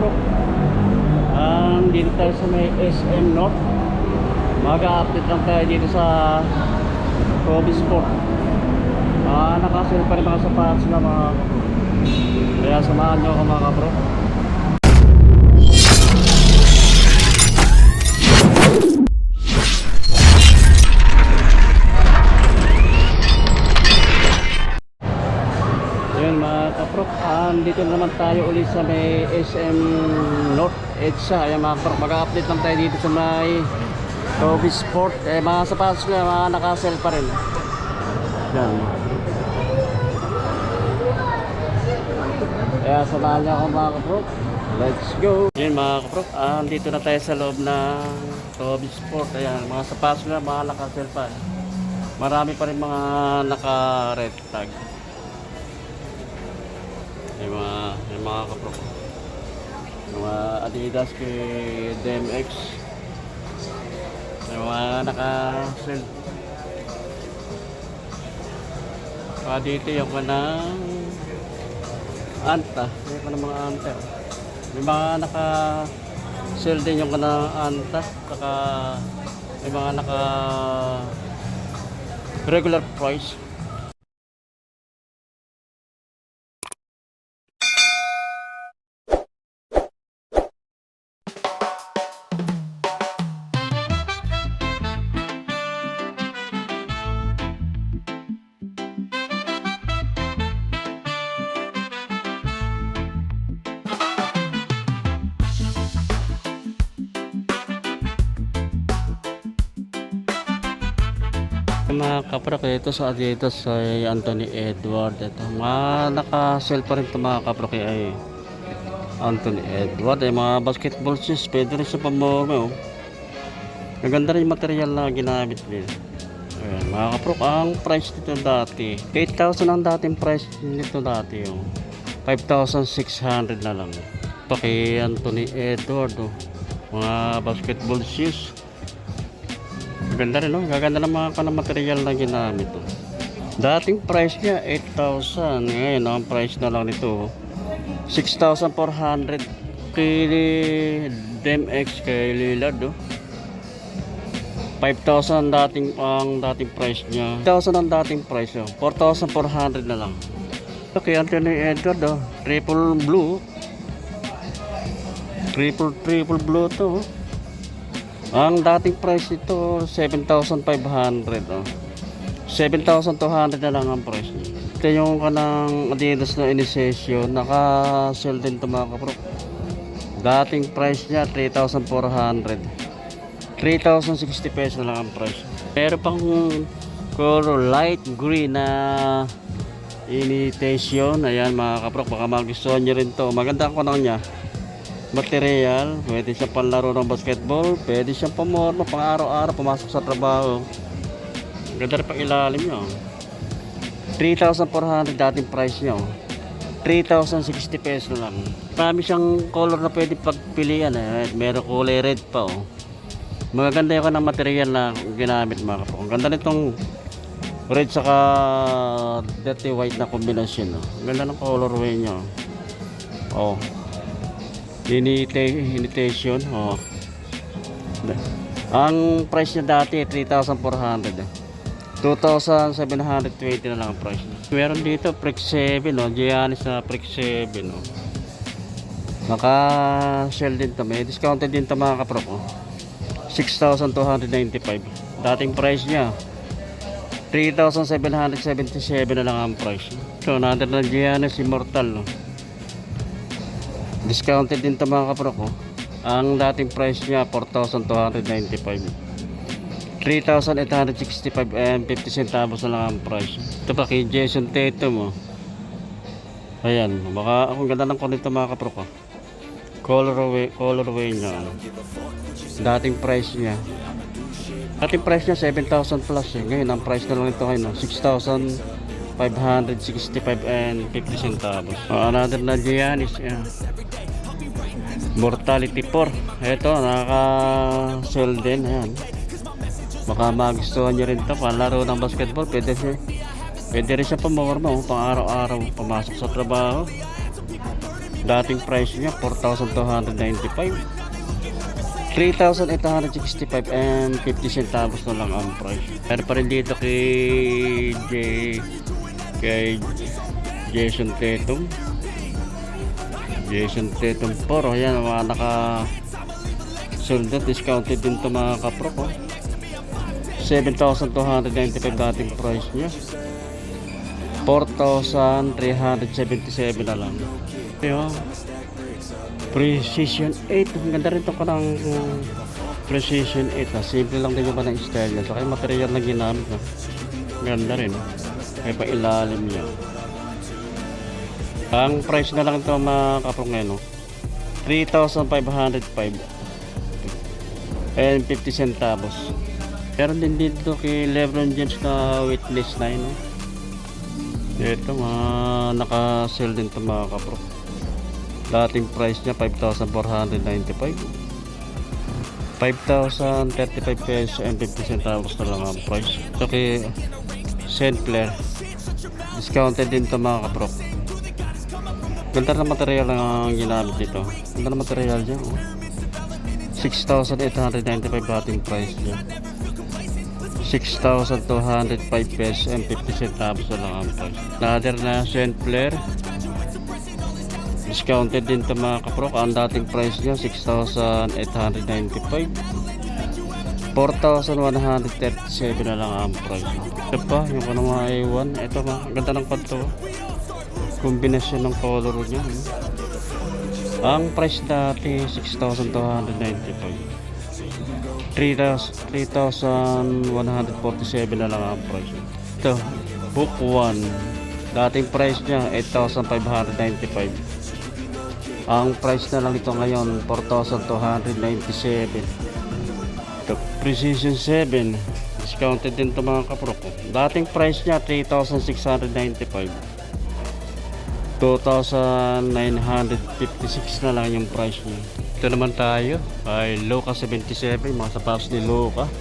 kapro. Dito tayo sa may SM North. Mag-update lang tayo dito sa Kobe Sport. Nakasale pa rin mga sapatos na mga kapro. Kaya samahan nyo ako mga kapro. Yun mga kapro, dito naman tayo ulit sa may SM North EDSA. Ayan mga kapro, mag-update lang tayo dito sa may Kobe Sport. Mga sapatos na mga nakasale pa rin. Yan. Kaya samahan niyo ako mga kapro. Let's go. Yun mga kapro, dito na tayo sa loob ng Kobe Sport. Ayan, mga sapatos na mga nakasale pa. Marami pa rin mga naka-red tag. Yung mga kapro, mga Adidas kay DMX, yung mga naka-sell. Dito yung kanang Anta, yung kanang mga Anta. May mga naka-sell din yung kanang Anta, saka may mga naka-regular price. Mga kaprok, ito sa Adidas ay Anthony Edward. Ito mga naka-sell pa rin ito mga kaprok ay Anthony Edward. Ay mga basketball shoes, pwede rin sa pamome. Maganda rin yung material na ginamit din. Ayan, mga kaprok, ang price nito dati 8,000 ang dating price nito dati. 5,600 na lang. Ito kay Anthony Edward. Mga basketball shoes, ganda rin, no? Gaganda ng mga kanang material na ginamit. Dating price niya 8,000. Ngayon ang price na lang nito 6,400 kay DMX, kay Lillard. 5,000 ang dating price niya. 8,000 ang dating price. 4,400 na lang. Okay, Anthony Edward. Triple blue. Triple blue to. Ang dating price nito 7,500. 7,200 na lang ang price niya. Ito yung kanang Adidas na initiation. Naka-sell din ito mga kapro. Dating price niya 3,400. 3,060 pesos na lang ang price. Meron pang color light green na imitation. Ayan mga kapro, baka magustuhan nyo rin to. Maganda ang kanang niya material, pwede siya panlaro ng basketball, pwede siya pamorno, pang araw-araw, pumasok sa trabaho. Ganda rin pang ilalim nyo. 3,400 dating price nyo. 3,060 pesos lang. Marami siyang color na pwede pagpilian. Meron kulay red pa. Maganda yung kanang material na ginamit mga kapro. Ang ganda nitong red saka dirty white na kombinasyon. Ganda ng colorway nyo. Imitation. Ang price niya dati 3,400. 2,720 na lang ang price niya. Meron dito Prex 7, Giannis na Prex 7. Naka-sell din to. May discounted din to mga kapro. 6,295. Dating price niya 3,777 na lang ang price. So natin na Giannis Immortal. Discounted din ito mga kapro. Ang dating price niya 4,295. 3,865 and 50 centavos na lang ang price. Ito pa kay Jason Tatum. Ayan, baka ang ganda ng nito mga kapro. Colorway niya. Dating price niya 7,000 plus. Ngayon ang price na lang ito ngayon 6,565 and 50 centavos. Another na Giannis. Mortality 4. Ito, naka-sell din. Ayan. Baka magustuhan nyo rin ito. Panlaro ng basketball. Pwede rin siya pamorma. Pang araw-araw. Pumasok sa trabaho. Dating price niya 4,295. 3,865 and 50 centavos na lang ang price. Pero pa rin dito kay Jason Tatum. Jason Tatum 4. Ayan, mga naka sold out, discounted din ito mga kaprok. 7,295 dating price niya. 4,377 na lang. Ayan. Precision 8. Ang ganda rin ito ka ng Precision 8. Simple lang din yung ba ng style niya. Saka yung material na ginamit. Ganda rin. May pa ilalim niya. Ang price na lang ito mga kaprok ngayon. 3,505 and 50 centavos. Pero din dito kay Lebron James na waitlist na yun. Ito naka-sell din ito mga kaprok. Dating price niya 5,495. 5,035 pesos and 50 centavos na lang ang price. Ito kay St. Clair. Discounted din ito mga kaprok. Ganda na material ang ginamit dito. Ganda na material dyan. 6,895 dating price niya. 6,205 pesos and 50 centavos na lang ang price. Another na St. Clair. Discounted din ito mga kaprok. Ang dating price niya 6,895. 4,137 na lang ang price. Ito pa yung kanang mga A1. Ito ganda ng panto. Kombinasyon ng color niya. Ang price dati 6,295. 3,147 na lang ang price. Ito, Book 1. Dating price niya 8,595. Ang price na lang ito ngayon 4,297. Ito, Precision 7. Discounted din ito mga kaprok. Dating price niya 3,695. 2,956 na lang yung price niya. Ito naman tayo ay Loka 77, mga sapatos ni Loka.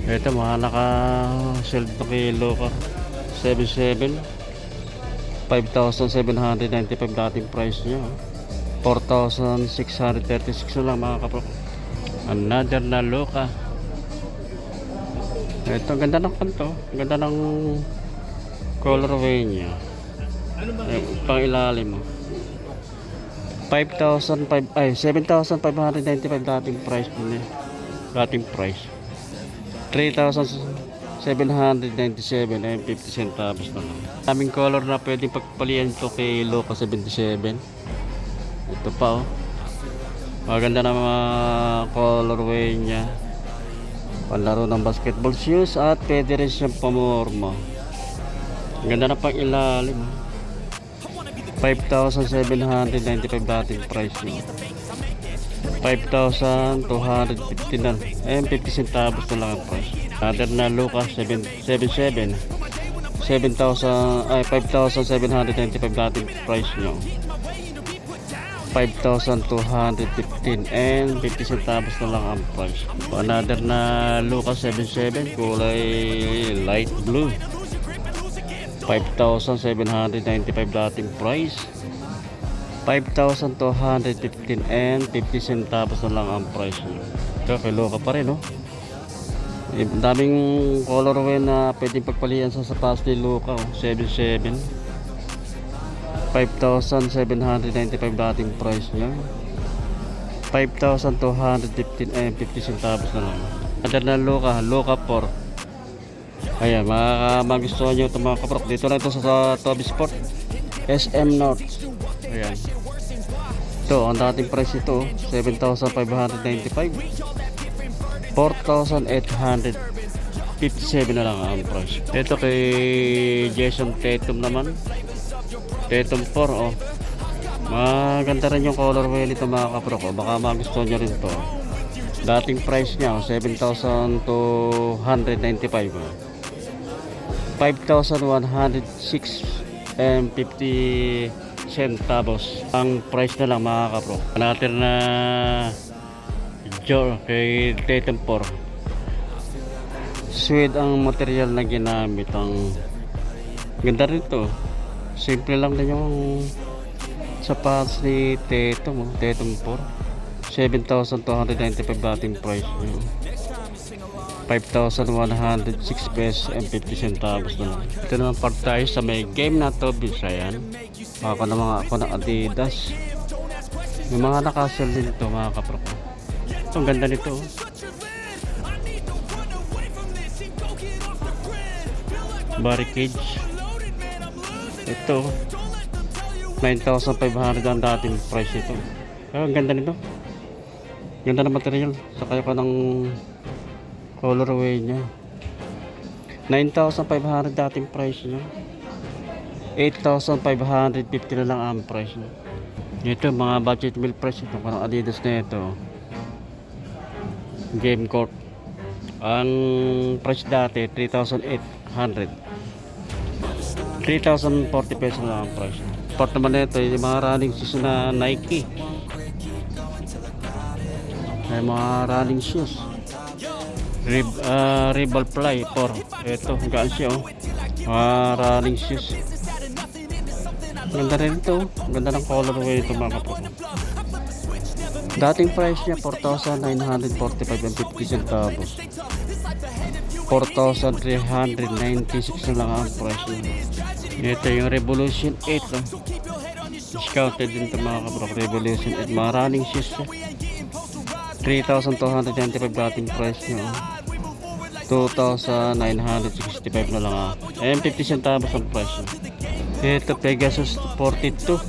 Ito mga naka-shelf na kay Loka 77. 5,795 dating price niya. 4,636 na lang mga kaprok. Another na Loka. Ito, ganda ng kanto. Ganda ng colorway niya. Pang ilalim mo. 7,595 dating price niya. Dating price 3,797 and 50 centavos na lang. Daming color na pwedeng pagpalian ito kay Loka 77. Ito pa maganda na mga colorway niya. Panlaro ng basketball shoes at pwede rin siyang pamorma. Ganda na pang ilalim. 5,795 dating price niya. 5,250 na and 50 centavos na lang ang price. Other na Loka 77. 5,795 dating price niya. 5,215 and 50 centavos na lang ang price. Another na Loka 77 kulay light blue. 5,795 dating price. 5,215 and 50 centavos na lang ang price niya. Ito kay Loka pa rin daming colorway na pwedeng pagpalian sa sapatos ni Loka 77. 5,795 dating price niya. 5,215 and 50 centavos na lang. Other na Loka 4. Ayan, magustuhan nyo ito mga kaprok. Dito lang ito sa Toby Sport SM North. Ayan. Ito, ang dating price ito 7,595. 4,857 na lang ang price. Ito kay Jason Tatum naman. Tatum 4 maganda rin yung colorway nito mga kaprok. Baka magustuhan nyo rin ito. Dating price niya 7,295. 5,106 and 50 centavos ang price na lang mga kapro. Natin na Joe kay Tatum 4. Suede ang material na ginamit. Ang ganda rin to. Simple lang din yung Sapatos ni Tetom, Tetom 4. 7,295 dating price niyo. 5,106 pesos and 50 centavos na lang. Ito naman part tayo sa may game na to, Bisayan. Ako na mga ako ng Adidas. Yung mga nakasell din ito mga kapro ko. Ito, ang ganda nito. Barricade. Ito 9,500 ang dating price ito. Ang ganda nito. Ganda ng material. Sakay ko ng colorway nya. 9,500 dating price nya. 8,550 na lang ang price nya. Ito mga budget meal price ito. Parang Adidas na ito. Game Court. Ang price dati 3,800. 3,040 pesos na lang ang price. Part naman na ito yung mga running shoes na Nike. May mga running shoes. Rebel Fly 4. Ito, gaan siya oh. Mga running shoes. Ganda rin ito. Ganda ng colorway ito mga kapro. Dating price niya 4,945 and 50 centavos. 4,396 na lang ang price niya. Ito yung Revolution 8 oh. Discounted din ito mga kapro. Revolution 8. Mga running shoes siya. 3,295 dating price niya oh. 2,965 na lang ah. Ayan 50 centavos ang price niya. Ito Pegasus 42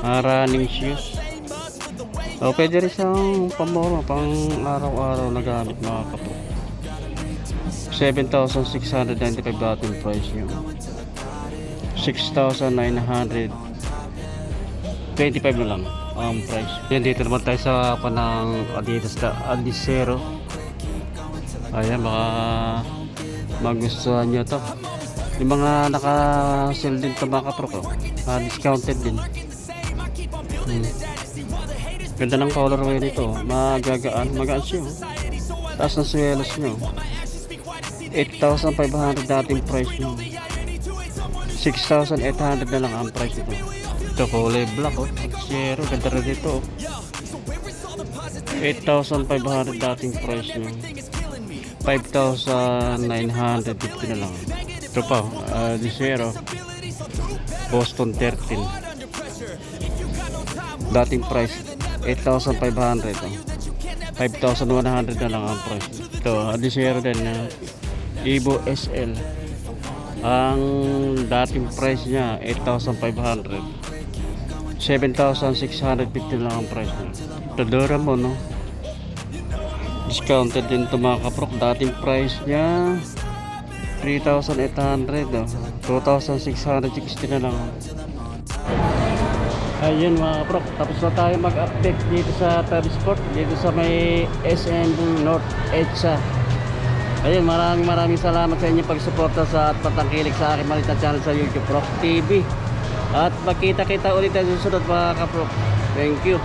running shoes. O pwede rin siyang pamoro pang araw-araw na gamit mga kapro. 7,695 dating price niya. 6,925 na lang ang price. Yan, dito naman tayo sa panang Adidas na Adicero. Ayan, baka magustuhan nyo to. Yung mga naka-sell din ito mga kapro ko, discounted din. Ganda ng colorway nito, magaan siya. Taas ng swelos nyo. 8,500 dating price nyo. 6,800 na lang ang price nito. Ito kulay black oh. Zero, ganda rin dito oh. 8,500 dating price nyo. 5,950 na lang. Ito pa, di zero. Boston 13. Dating price 8,500 oh. 5,100 na lang ang price. Ito, di zero din. Evo SL. Ang dating price niya 8,500. 7,650 lang ang price niya. Ito Doraemon no. Discounted din ito mga kaprok. Dating price niya 3,800 oh. 2,660 na lang. Ayun mga kaprok, tapos na tayo mag-update dito sa Tabisport, dito sa may SM North EDSA. Ayun, maraming salamat sa inyong pagsuporta sa at patangkilik sa aking maliit na channel sa YouTube Prof TV. At magkita-kita ulit sa susunod mga kaprok. Thank you.